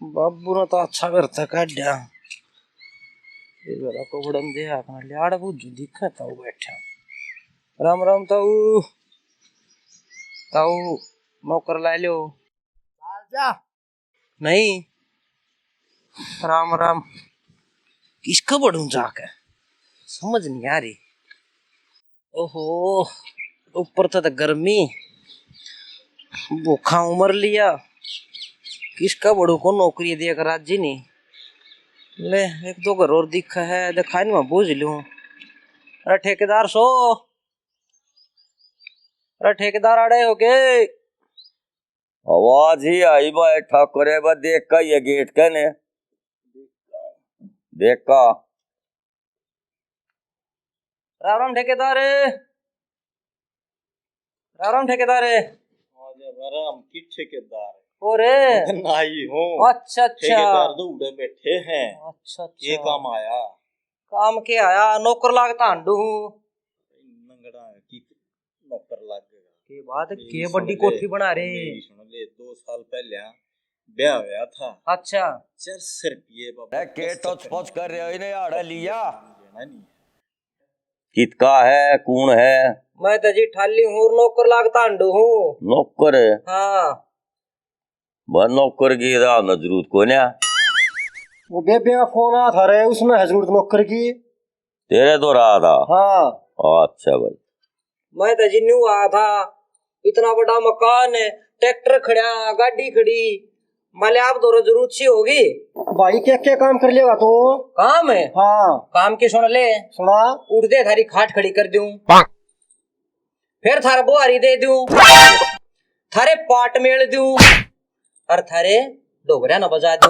बाबू ने तो अच्छा करता काढ़ा को बड़म दे आखना लियाड़ बुझ दिखा ताऊ बैठा। राम राम ताऊ। ताऊ नौकर ला लो। जा नहीं राम राम किसका बढ़ू जाके समझ नहीं आ रही। ओहो ऊपर तो गर्मी भूखा उमर लिया किसका बड़ू को नौकरी दिया कर राजी नहीं ले एक दो घर और दिखा है दिखाई नहीं मैं बूझ लूं। अरे ठेकेदार सो अरे ठेकेदार आड़े हो के आवाज ही आई भाई ठाकुर बा देख का ये गेट कने देख का राम राम ठेकेदार राम राम ठेकेदार राम की ठेकेदार ओरे नहीं हूँ। अच्छा अच्छा ठेकेदार तो उड़े बैठे हैं। अच्छा अच्छा ये काम आया काम के आया नौकर लागता हांडू नंगड़ा की नौकर लग गया के बात के बड़ी कोठी बना रहे। सुन ले 2 साल पहले ब्याह हुआ था। अच्छा 400 रुपये अरे के टच पच कर रहे हो इन्हें आड़ा लिया देना नहीं कितका है कौन है मैं तो जी ठाली हूँ नौकर लागता हांडू हूँ। नौकर है हाँ बस नौकर की ना जरूरत को ना वो बेबे का फोन आया था रे उसमें है जरूरत नौकर की। तेरे तो रहा था हाँ अच्छा भाई मैं तो जी न्यू आया था इतना बड़ा मकान है ट्रैक्टर खड़ा गाड़ी खड़ी माले आप दोनों जरूरत सी होगी भाई क्या काम कर लेगा तू। काम है हाँ काम की सुन ले सुना उठ दे थारी खाट खड़ी कर दूं फिर थारा बुहारी दे दूं थारे पाट मेल दूं और थारे डोगरा न बजा दूं।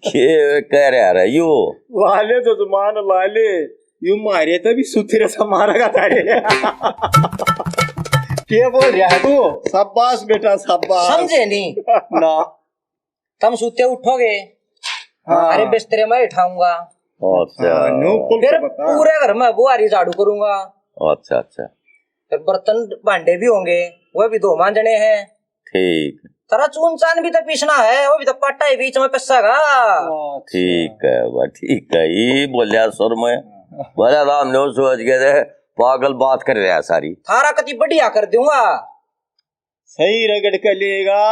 के कह रहा है यू लाले तो जमान लाले यू मारे तभी सुथरे सा मारेगा तारे क्या बोल रहा है तू। शाबाश बेटा शाबाश समझे नहीं ना तुम सूते उठोगे हाँ। अरे बिस्तरे में उठाऊंगा अच्छा फिर पूरे घर में बुहारी झाड़ू करूंगा अच्छा अच्छा फिर बर्तन भांडे भी होंगे वो भी 2 मांजने हैं ठीक तारा चून चान भी तो पीसना है वो भी तो पाटा है बीच में पिसागा। ठीक है भाई ठीक है ये बोलिया सुर में बोला राम ने सोच गए थे पागल बात कर रहा है सारी थारा कति बढ़िया कर दूंगा सही रगड़ कर लेगा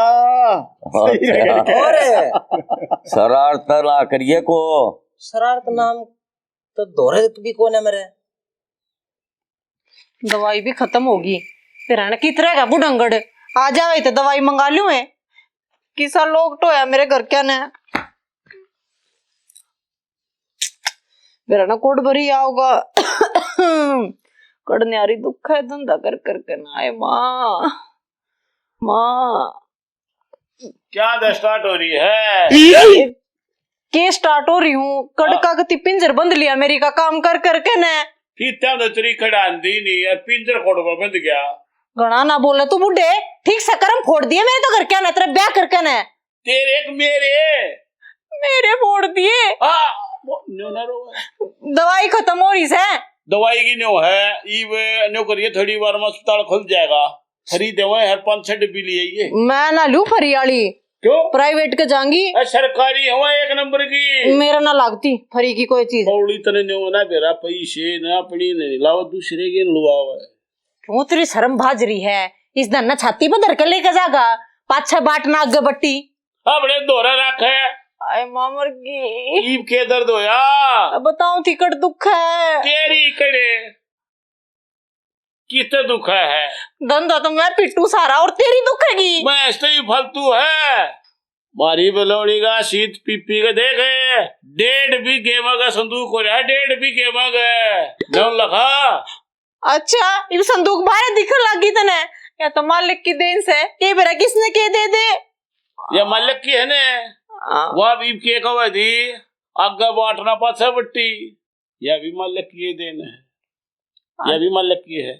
सही अच्छा। रगड़ के। और शरारत ना करिए को शरारत नाम तो दोहरे भी कौन है मेरे। दवाई भी खत्म होगी फिर है ना कितने का बुढ़ंगड़ आ जावे तो दवाई मंगा लूं है किसा लोग तो है मेरे घर क्या ने मेरा ना कोट भरी आओगा कड़ने आ रही दुख है धंधा कर कर ना आए माँ माँ क्या स्टार्ट हो रही है के स्टार्ट हो रही हूँ कड़का गति पिंजर बंद लिया मेरी का काम कर करके ने फिर तेरी खड़ांदी नहीं यार पिंजर खोड़वा बंद गया घना ना बोले तू बुढ़े ठीक से कर्म फोड़ दिए मेरे तो घर क्या ना तेरा ब्याह करके ने तेरे एक मेरे फोड़ दिए न्यो ना रो दवाई खत्म हो रही है दवाई की न्यो है ई वे न्यो करिए थोड़ी बार में अस्पताल खुल जाएगा खरीदे हुए हर 5-6 डिब्बी लिए ये मैं ना लू फरियाली क्यों प्राइवेट के जाऊंगी सरकारी हुआ 1 नंबर की मेरा ना लागती फरी की कोई चीज बौड़ी तने न्यो ना बेरा पैसे ना अपनी नहीं लाओ दूसरे के लुआ हुआ है क्यों तेरी शर्म भाज रही है इस दिन ना छाती पर धर के लेके जागा 5-6 बाटना आगे बट्टी अपने दोहरा रख है आए मामर की ईब के दर्द होया अब बताऊं तिकट दुख है तेरी कड़े कितना दुख है धंधा तो मैं पिट्टू सारा और तेरी दुखेगी मैं ऐसे ही फालतू है मारी बलौड़ी का शीत पीपी का देखे 1.5 बीघे का संदूक हो रहा है 1.5 बीघे का लखा। अच्छा ये संदूक बाहर दिखने लगी तने या तो मालिक की देन से के बेरा किसने के दे दे ये मालिक की है ने वह भी के कवा दी आगे बांटना पाछा बट्टी यह भी मालिक की देन है यह भी मालिक की है।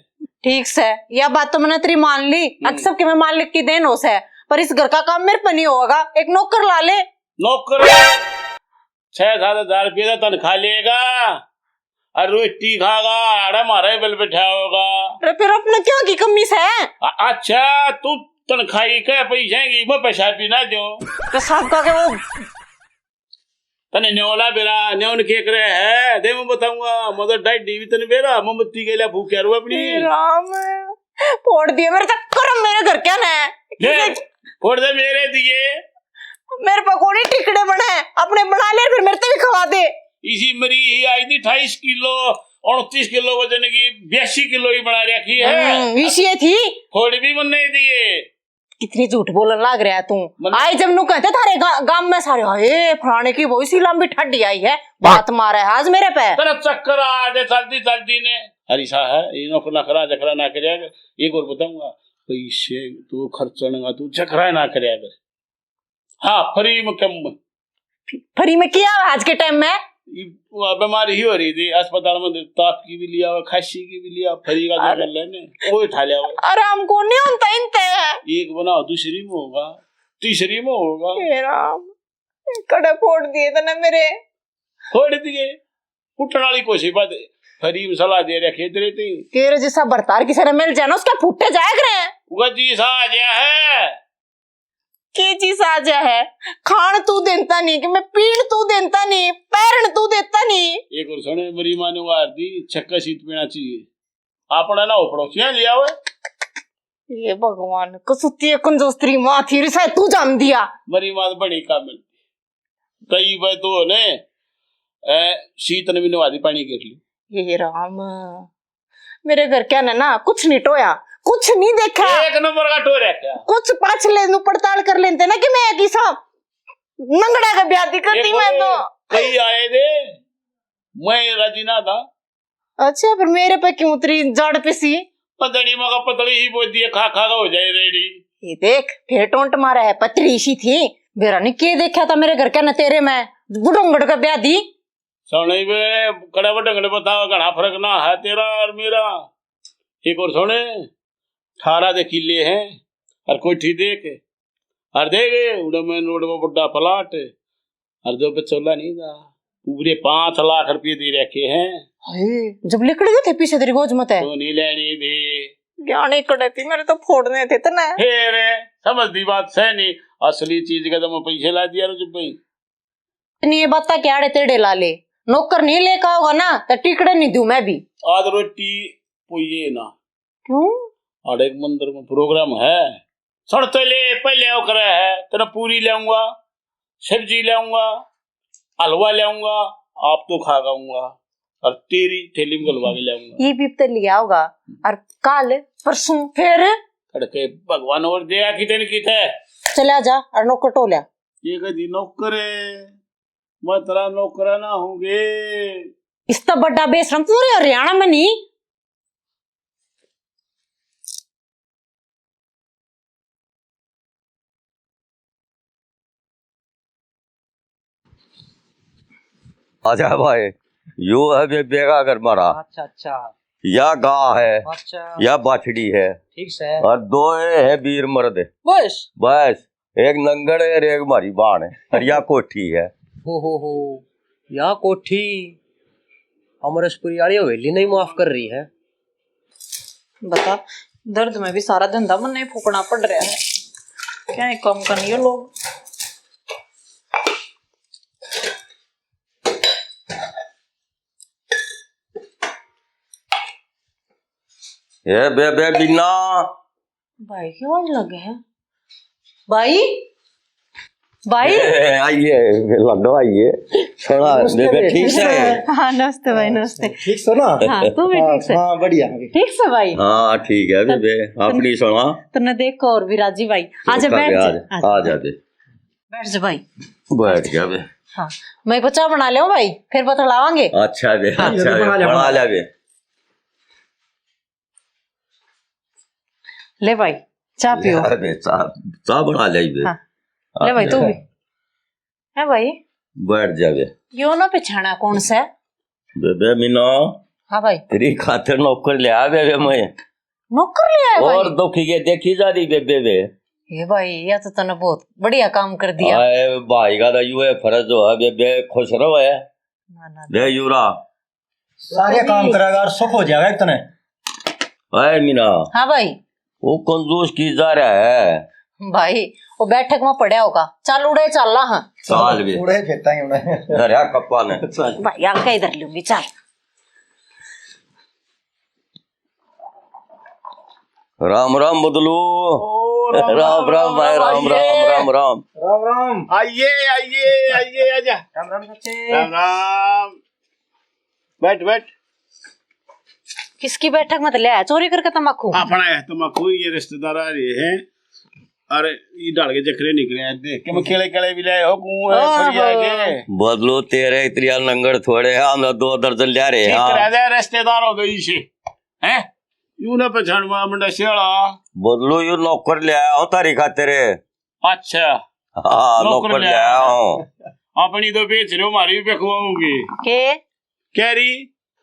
ठीक से यह बात तो मैंने तेरी मान ली अक्सर के मैं मालिक की देन हो से पर इस घर का काम मेरे पर नहीं होगा एक नौकर ला ले नौकर 6-7 हजार रुपये का तनख्वाह लेगा और रोटी खागा आड़ा मारा बल बैठा होगा फिर अपने क्या की कमी से अच्छा तू तनखाई का पैसेगी मैं पैसा भी ना दो पेशाब का के वो तने न्योला बेरा न्योन के करे है दे मैं बताऊंगा मदर डाइट डी भी तने बेरा मोमबत्ती के लिए भूखे रो अपनी हे राम फोड़ दिए मेरे चक्कर में, मेरे घर क्या ना है ले फोड़ दे मेरे दिए मेरे पकौड़े टिकड़े बने अपने बना ले फिर मेरे से भी खवा दे। इसी मरी ही आई थी 28 किलो 29 किलो वजन की 82 किलो ही बना रखी है इसी थी फोड़ भी मन नहीं दिए। कितनी झूठ बोलने लग रहा है तू। मतलब- आई जब नु कहते थारे गांव में सारे हाय फलाने की वो इसी लंबी ठड्डी आई है बात मारा है आज मेरे पे तेरा चक्कर आ दे चलती चलती ने हरीसा है ये नौकर ना करा जकरा ना करेगा। एक और बताऊंगा पैसे तू खर्चनेगा तू जकरा ना करेगा। हाँ फ्री में कम फ्री में किया आज के टाइम में बीमारी ही हो रही थी अस्पताल में ताप की भी लिया खांसी की भी लिया फ्री का जो लेने वो उठा लिया। अरे हमको नहीं होता इनते एक बनाओ दूसरी में होगा तीसरी में होगा हे राम कड़े फोड़ दिए थे ना मेरे फोड़ दिए फुटने वाली कोशिश बात फ्री में सलाह दे रखे रहती तेरे जैसा बर्तार किसी ने मिल जाए ना उसके फुट्टे जाया करे वो जी सा आ गया है की चीज आ जा है खान तू देता नहीं कि मैं पीण तू देता नहीं पैरण तू देता नहीं। एक और सुने मरी माने वार दी छक्का सीट पीना चाहिए अपना ना हो पड़ोसियां लिया हुआ ये भगवान कसुती कंजोस्त्री माँ थी रिसा तू जान दिया मरी मात बड़ी कामिल कई बार तो ने शीत ने भी नवादी पानी गिर ली। ये राम मेरे घर क्या ना कुछ नहीं टोया कुछ नहीं देखा एक नंबर का टोर है क्या कुछ पाछले नु पड़ताल कर लेते ना कि मैं किसा नंगड़ा का ब्याह करती मैं तो कई आए थे मैं राजी ना था। अच्छा फिर मेरे पे क्यों उतरी जड़ पिसी पतड़ी मगा पतड़ी ही बोल दिए खा खा हो जाए रेडी। ये देख फिर टोंट मारा है पतली सी थी बेरा ने के देखा था मेरे घर क्या न तेरे में बुढ़ंगड़ का ब्याह दी सोने वे कड़ा बटंगड़े बताओ घना फर्क ना है तेरा और मेरा। एक और सोने 18 दे किले हैं और कोठी देख और देखे उड़ा में रोड में बड़ा प्लाट और जो बचोला नहीं था पूरे 5 लाख रुपये दे रखे हैं। हाय जब लिकड़ गए थे पीछे तेरी गोज मत है तो नहीं लेनी थी ज्ञान कड़े थी मेरे तो फोड़ने थे तना फिर समझ दी बात सह नहीं असली चीज का तो मैं पैसे ला दिया चुप भाई नहीं ये बता क्या आड़े तेड़े ला ले नौकर नहीं लेकर होगा ना तो टिकड़े नहीं दूं मैं भी। आज रोटी पोइए ना क्यों और एक मंदिर में प्रोग्राम है सड़ तो ले पहले वो करे है तेरा पूरी लाऊंगा सब्जी लाऊंगा हलवा लाऊंगा आप तो खा गाऊंगा और तेरी थैली में गलवा के लाऊंगा। ये भी तो लिया होगा और कल परसों फिर तड़के भगवान और दया की तेन की थे चला जा और नौकर टोलिया ये कदी नौकर मैं तेरा नौकरा ना होंगे इसका बड़ा बेशरम पूरे हरियाणा में नहीं। अच्छा भाई यू है बेबे का घर मारा अच्छा अच्छा या गाय है अच्छा या बाछड़ी है ठीक से और 2 है वीर मर्द बस बस एक नंगड़ है और एक मारी बाण है और या कोठी है। हो या कोठी अमरसपुरी वाली हवेली नहीं माफ कर रही है। बता दर्द में भी सारा धंधा मन नहीं फूकना पड़ रहा है क्या है कम करनी है लोग। ये बेबे बिना भाई की आवाज लगे है भाई भाई आइए लड्डू आइए थोड़ा बेबे ठीक से हाँ नमस्ते भाई नमस्ते ठीक से ना हाँ तू भी ठीक से हाँ बढ़िया ठीक से भाई हाँ ठीक है बेबे अपनी सुना तूने देखो और भी राजी भाई आजा बैठ जा आ जा बे बैठ जा भाई बैठ गया बे। हाँ मैं को चाय बना ले भाई फिर बतलावांगे। अच्छा बे हाँ, अच्छा बे बना ले बे ले भाई चाय पियो बे चाय बना ले बे। हाँ, ले भाई तू भी है भाई बैठ जा बे। यो ना पिछाना कौन सा बेबे मीना हाँ भाई तेरी खातिर नौकर ले आ बेबे मैं नौकर लिया है भाई और दुखी के देखी जा रही बेबे बे। ये भाई या तो तने बहुत बढ़िया काम कर दिया। आए भाई का यू है फर्ज जो है बेबे खुश रहो है ना ना ले यूरा सारे काम करेगा और सुख हो जाएगा इतने। आए मीना हाँ भाई वो कंजूस की जा रहा है। भाई वो बैठक में पड़ा होगा, चल उड़े चल ला। हाँ चाल भी उड़े फेंकता है उन्हें। धरिया कप्पा ने। भाई आंका इधर लूंगी, चल। राम राम बदलू। राम राम भाई, राम राम राम राम राम राम। आइए आइए आइए, आजा। राम राम चाचे। राम राम। बैठ बैठ। किसकी बैठक में ले आया चोरी करके तम्बाकू? अपना है तम्बाकू, ये रिश्तेदार आ रहे हैं। अरे ये डाल के जखरे निकले हैं, देख के मैं केले केले भी लाए हो कुएं फरिया के। बदलू तेरे इतनी लंगड़ थोड़े हैं, हम 2 दर्जन ले रहे ठीक हैं। रह जाए रिश्तेदार हो गई से हैं, यूं ना पहचान मंडा शेड़ा। बदलू यू नौकर ले आया हूँ तारी खातिर। अच्छा हाँ नौकर ले आया हूँ। अपनी तो बेच रहे हो, हमारी भी खुआऊंगी। के कह रही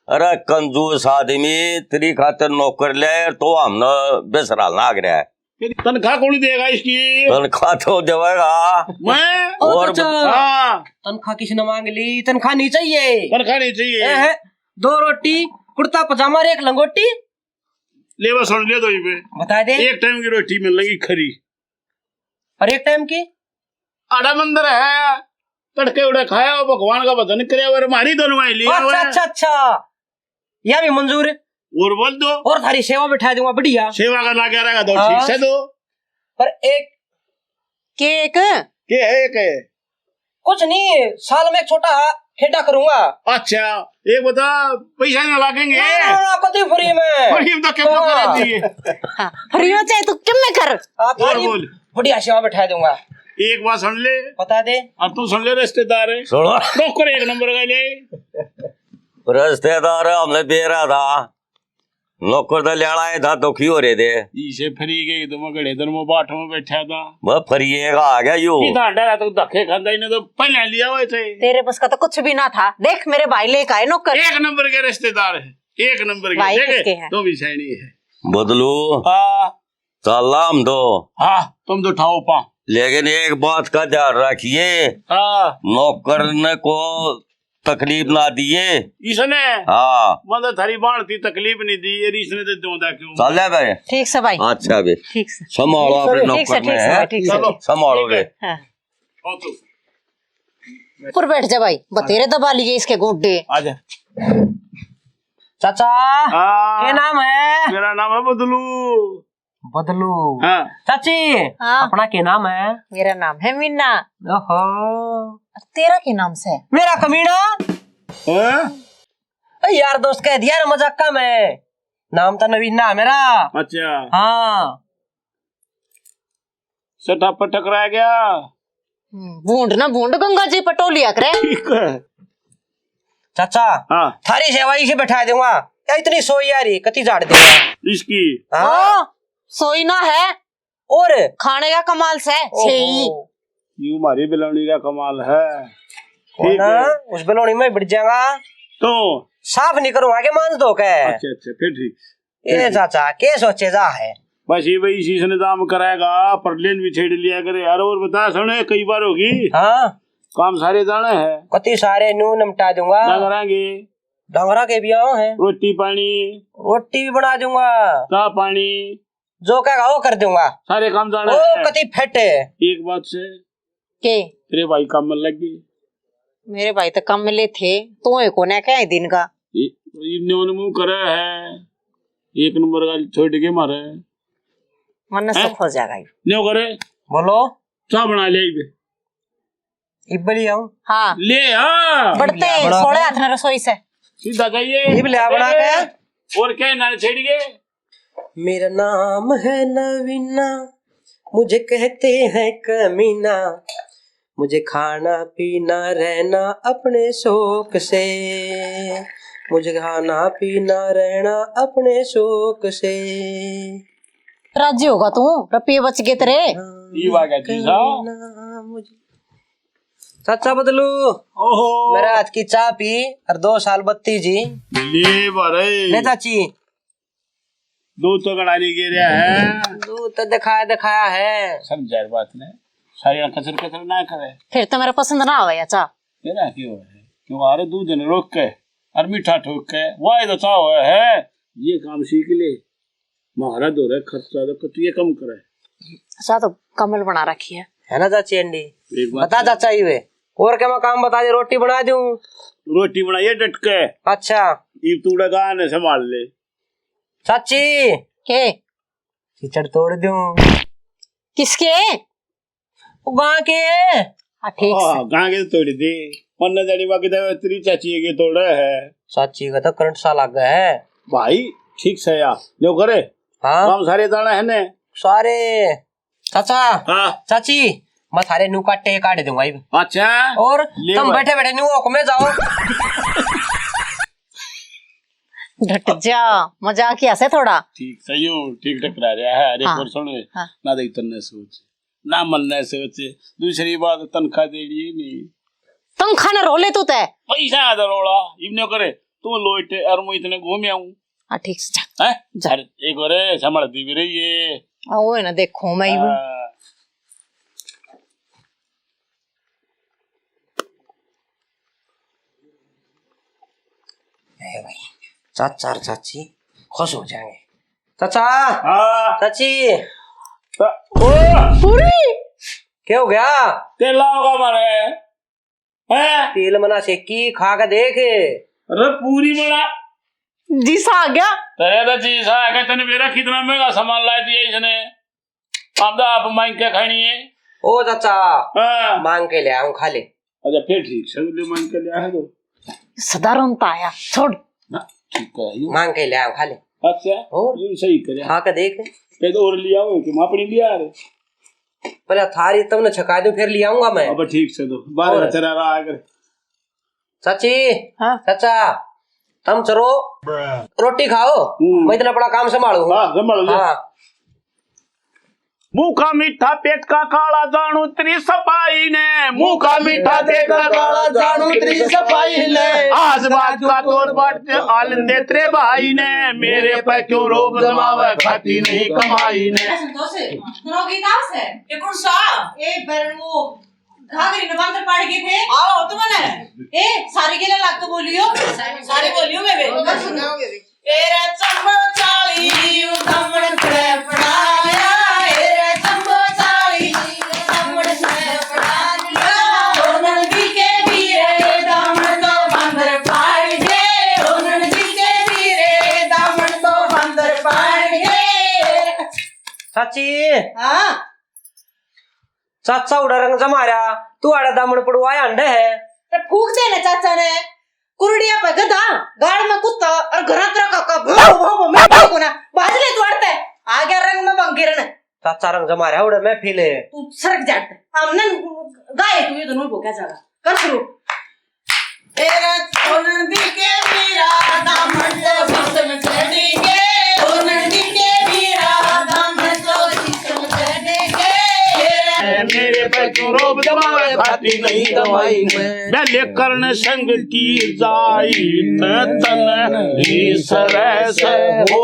अरे कंजूस आदमी तेरी खातिर नौकर ले तो हम बेसरा लाग रहा है। तनख्वाह कौन देगा इसकी? तनख्वाह तो देगा मैं। और हाँ तनख्वाह किसी ने मांग ली, तनख्वाह नहीं चाहिए। तनख्वाह नहीं चाहिए। 2 रोटी, कुर्ता पजामा और 1 लंगोटी। ले बस सुन ले दो पे बता दे। 1 टाइम की रोटी मिल लगी खरी, और 1 टाइम की। आधा मंदिर है, तड़के उड़े खाया और भगवान का भजन करे और हमारी दोनों लिया हुआ अच्छा है। अच्छा अच्छा, यह भी मंजूर है। और बोल दो, और थारी सेवा बिठा दूंगा बढ़िया। सेवा करना क्या रहेगा दो, हाँ। ठीक से दो। पर एक केक के है के कुछ नहीं, साल में एक छोटा खेड़ा करूंगा। अच्छा एक बता, पैसा ना लागेंगे कति फ्री में। और ये तो क्यों करा दिए। हाँ फ्री में चाहे तो क्यों में कर। आप और बोल, बढ़िया सेवा बिठा दूंगा। एक बात सुन ले, बता दे। और तू सुन ले, रिश्तेदार है सुनो नौकर 1 नंबर का ले। रिश्तेदार हमने दे रहा था, नौकर तो लेना है था, दुखी हो रहे थे। इसे फ्री गई तो मैं गड़े में बाट में बैठा था। वह फरिएगा आ गया यू। सीधा डरा तो धक्के खाता ही नहीं, तो पहले लिया हुए थे। तेरे पास का तो कुछ भी ना था। देख मेरे भाई लेकर आए नौकर। 1 नंबर के रिश्तेदार है, 1 नंबर भाई के। किसके देखे हैं? तो भी सैनी है। बदलू हाँ सलाम दो, हाँ तुम तो उठाओ पा। लेकिन एक बात का ध्यान रखिए, हाँ नौकर ने को तकलीफ ना दिए। इसने हाँ मतलब थारी बाण थी, तकलीफ नहीं दी, ये इसने तो जोंदा क्यों। चल ले भाई। ठीक से भाई, अच्छा बे, ठीक से संभालो अपने ठीक से नौकर ठीक से में, ठीक से। चलो संभालो बे। हाँ आओ तू ऊपर बैठ जा भाई, बतेरे दबा लिए इसके गोड्डे। आजा। चाचा हाँ क्या नाम है? मेरा नाम है बदलू। बदलू। हाँ चाची हाँ अपना क्या नाम है? मेरा नाम है मीना। ओहो, तेरा क्या नाम से? मेरा कमीना। हाँ? यार दोस्त कह दिया ना मजाक का मैं। नाम तो नवीना है मेरा। अच्छा हाँ सटा पटक रह गया। बूंद ना बूंद, गंगा जी पटोलिया करे। ठीक है। चाचा हाँ थारी सेवा इसे बैठा दूंगा। या इतनी सोई यारी कति झाड़ देगा। इसकी हाँ ओ, सोई ना है और खाने का कमाल से छेई। ओहो, यू हमारी बिलौनी का कमाल है। वो ठीक ना है उस बेलोनी में बिट जाएगा, तो साफ नहीं करूंगा के मान दो के। अच्छा अच्छा फिर ठीक। ये चाचा के सोचे जा है। बस ये वही इसी से निजाम कराएगा, पर लेन भी छेड़ लिया करे यार। और बता सुने, कई बार होगी हाँ काम सारे जाने हैं, कति सारे नू निपटा दूंगा। ना कराएंगे। डंगरा के भी आओ है, रोटी पानी रोटी भी बना दूंगा, चाह पानी जो कहेगा वो कर दूंगा। सारे काम जाना ओ है। कति फट है। एक बात से के तेरे भाई काम में लग गई। मेरे भाई तो कम मिले थे, तो को ना क्या दिन का न्योन मुंह करे है, 1 नंबर का छोड़ के मारे मन सब हो जाएगा। न्यो करे। बोलो चाह बना ले इबे। इबली आऊं हाँ ले हाँ बढ़ते बड़ा सोड़े है। हाथ में रसोई से। सीधा जाइए। इबली बना के। और क्या नाल छेड़ गए। मेरा नाम है नवीना, मुझे कहते हैं कमीना, मुझे खाना पीना रहना अपने शौक से, मुझे खाना पीना रहना अपने शौक से। राजी होगा तू, रुपये बच गए तेरे। ये वागा चीज़ा। चाचा बदलू ओहो मेरा आज की चाय पी और 2 साल बत्ती जी। ले बारे ले चाची दूध तो गड़ाने गिर है। दूध तो दिखाया है। समझा बात ने, सारी कचर कचर ना करे। फिर तो मेरा पसंद ना होगा या चा। मेरा क्यों है, क्यों आ रहे दूध ने रोक के और मीठा ठोक के वाह तो चाह है। ये काम सीख ले, महारा दो रहा खर्चा तो कुछ ये कम करे। अच्छा तो कमल बना रखी है ना चाची अंडी? एक बात बता चाचा ही वे और क्या मैं काम बता दे, रोटी बना दूं? रोटी बनाइए डटके। अच्छा ये तूड़ा गाने संभाल ले। चाची के खिचड़ तोड़ दूं? किसके? वो गाँव के है। ठीक से। गाँव के तोड़ दे वरना जानी बाकी तो तेरी चाची के तोड़ा है। चाची का तो करंट सा लग गया है भाई ठीक से यार जो करे। हाँ काम सारे दाना है ने सारे। चाचा हाँ चाची मैं थारे नू काटे काट दूंगा ये। अच्छा और ले तुम भाई। बैठे बैठे न्यू में जाओ। डट जा, मजाक ही ऐसे थोड़ा। ठीक सही हो ठीक टकरा रहा है। अरे हाँ, और सुन हाँ। ना देख तन्ने सोच ना मन ने सोचे। दूसरी बात तनख्वाह दे रही नहीं तुम खाना रोले तो तय। पैसा आधा रोड़ा इवने करे तू लोटे और मैं इतने घूमे आऊं हाँ ठीक से जा। हैं जा। अरे एक और संभाल दी भी रही है। वो है ना देखो मैं ही हूँ। चाचा और चाची खुश हो जाएंगे। चाचा हाँ चाची ओ क्या हो गया? तेला होगा मारे हैं तेल मना सेकी खा के देख। अरे पूरी बना जी सा आ गया। तेरे तो चीज है तने मेरा कितना महंगा सामान ला दिया इसने। आप मांग के खानी है। ओ चाचा हाँ मांग के ले आऊं खा ले। अच्छा फिर ठीक सगले मांग के लिया है तो साधारण आया छोड़। ना ठीक है ये। मांग के ले आऊं खा ले। अच्छा और? ये सही करे खा के देख। पे तो और लिया हो कि मां अपनी लिया रे। पहले थारी तुमने छका दूं फिर ले आऊंगा मैं। अब ठीक से दो बाहर और? चला रहा है चाची हाँ चाचा तुम चलो रोटी खाओ मैं इतना बड़ा काम संभालू। हाँ संभाल ले। हाँ मुंह का मीठा पेट का काला जानू तेरी सफाई ने। मुंह का मीठा पेट का काला जानू तेरी सफाई ने। आज बात का तोड़ बाट आलन दे तेरे भाई ने। मेरे पे क्यों रोब जमावे खाती नहीं कमाई ने। ये कौन सा? ए पर वो घाघरी ने बंदर पाड़ गए थे। आओ तो मने ए सारी के लिए लाग तो बोलियो। सारी बोलियो मैं बे। तेरा चंबो चाली उतमड़ खड़े पड़ाया। तेरा चंबो चाली उतमड़ खड़े पड़ाया। ओनन दी के वीरे दामन तो बंदर पाड़ गए। ओनन दी के वीरे दामन तो बंदर पाड़ गए। चाची हां चाचा उड़ा रंग जमा रहा तू आड़ा दामन पड़वाया अंडे है। तो फूक दे ना चाचा ने। कुरडिया पे गधा गाड़ में कुत्ता और घर तरह का भाव भाव मैं को ना बाजले तोड़ते आ गया रंग में बंकिरन। चाचा रंग जमा रहा उड़े मैं फीले। तू सरक जाट हमने गाय तू ये दोनों को क्या जागा कर शुरू। तेरा सोनन दी के वीरा दामन तो सिस्टम चढ़ेंगे। सोनन दी के वीरा दामन तो सिस्टम चढ़ेंगे। मेरे पे क्यों रोब जमावे खाती नहीं कमाई ने। डले कर्ण संग की जाई तन सरस हो।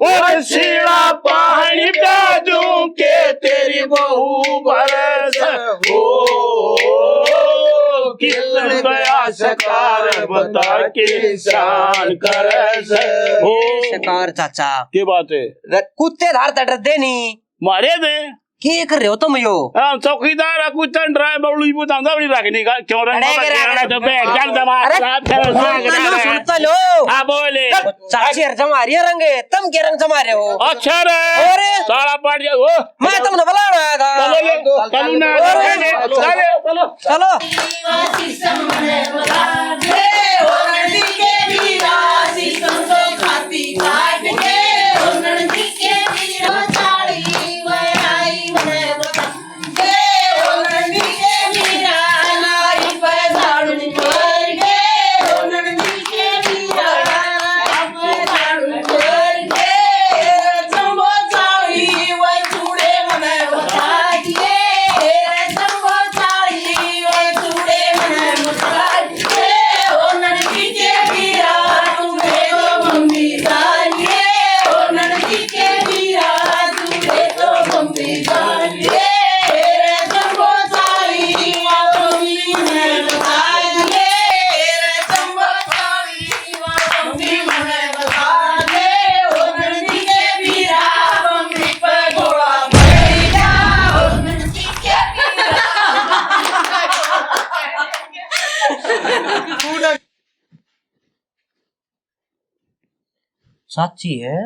और सीड़ा पानी प्याजू के तेरी बहू बरस हो। कितन गया सकार बता के शान करस हो। शिकार चाचा के बात है कुत्ते धार तट देनी मारे दे क्या कर रहे हो तुम यो? चौकीदार कुछ ड्राइव बबलू ही बुता दबड़ी रखनी का क्यों रंग अरे रखना तो बैठ चल दबा सुनता लो हां बोले चाची हर जमा रही है रंगे तुम क्या रंग जमा रहे हो? अच्छा रे और सारा पाट जा वो मैं तुमने बुलाना आया था। चलो ना चलो चलो सिस्टम ने बता दे। ओनन दी के वीरा सिस्टम तो खाती काट के। ओनन दी के वीरा चाली वराई ने बता दे। ओनन दी के वीरा नाई पे झाड़ू कर के। ओनन दी के वीरा नाई पे झाड़ू कर के। चंबो चाली वे चूड़े मने बता दिए। चंबो चाली वे चूड़े मने बता दिए। चाची है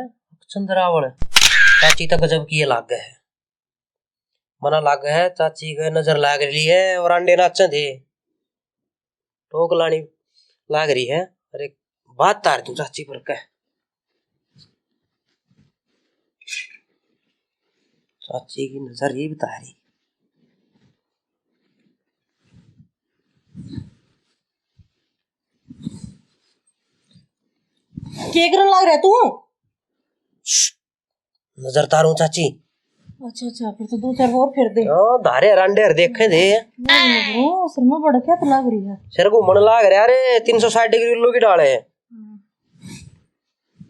चंद्रावल। चाची तो गजब की लाग है, मना लाग है चाची के नजर लाग रही है और अंडे नाचे थे टोक लानी लाग रही है। अरे बात तार तू चाची पर कह, चाची की नजर ही बता रही। क्या करने लग रहा है तू? नजर तारू चाची। अच्छा अच्छा, फिर तो 2-4 और फिर दे। धारे रंडे देखे थे। सर में बड़ा क्या तो लग रही है। सिर घूमने लाग रहा। अरे 360 डिग्री उल्लू की डाले है।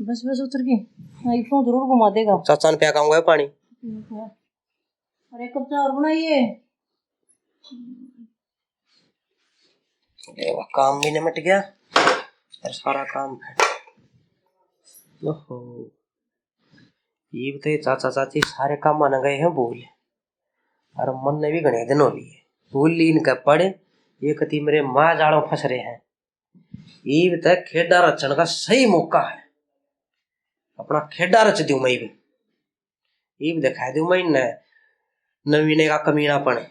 बस बस उतर के आईफोन जरूर घुमा देगा। चाचा ने फेंकाऊंगा पानी। अरे कब चार बनाइए। काम भी निमट गया और सारा काम है। ओहो, ये बताइए चाचा चाची सारे काम मान गए हैं भूल, और मन ने भी घने दिन हो लिए भूल ली इनका पड़े। ये कति मेरे माँ जाड़ों फंस रहे हैं। ये बताए खेडा रचन का सही मौका है, अपना खेडा रच दू मैं भी। ये भी दिखा दू मैं नवीने का कमीनापन।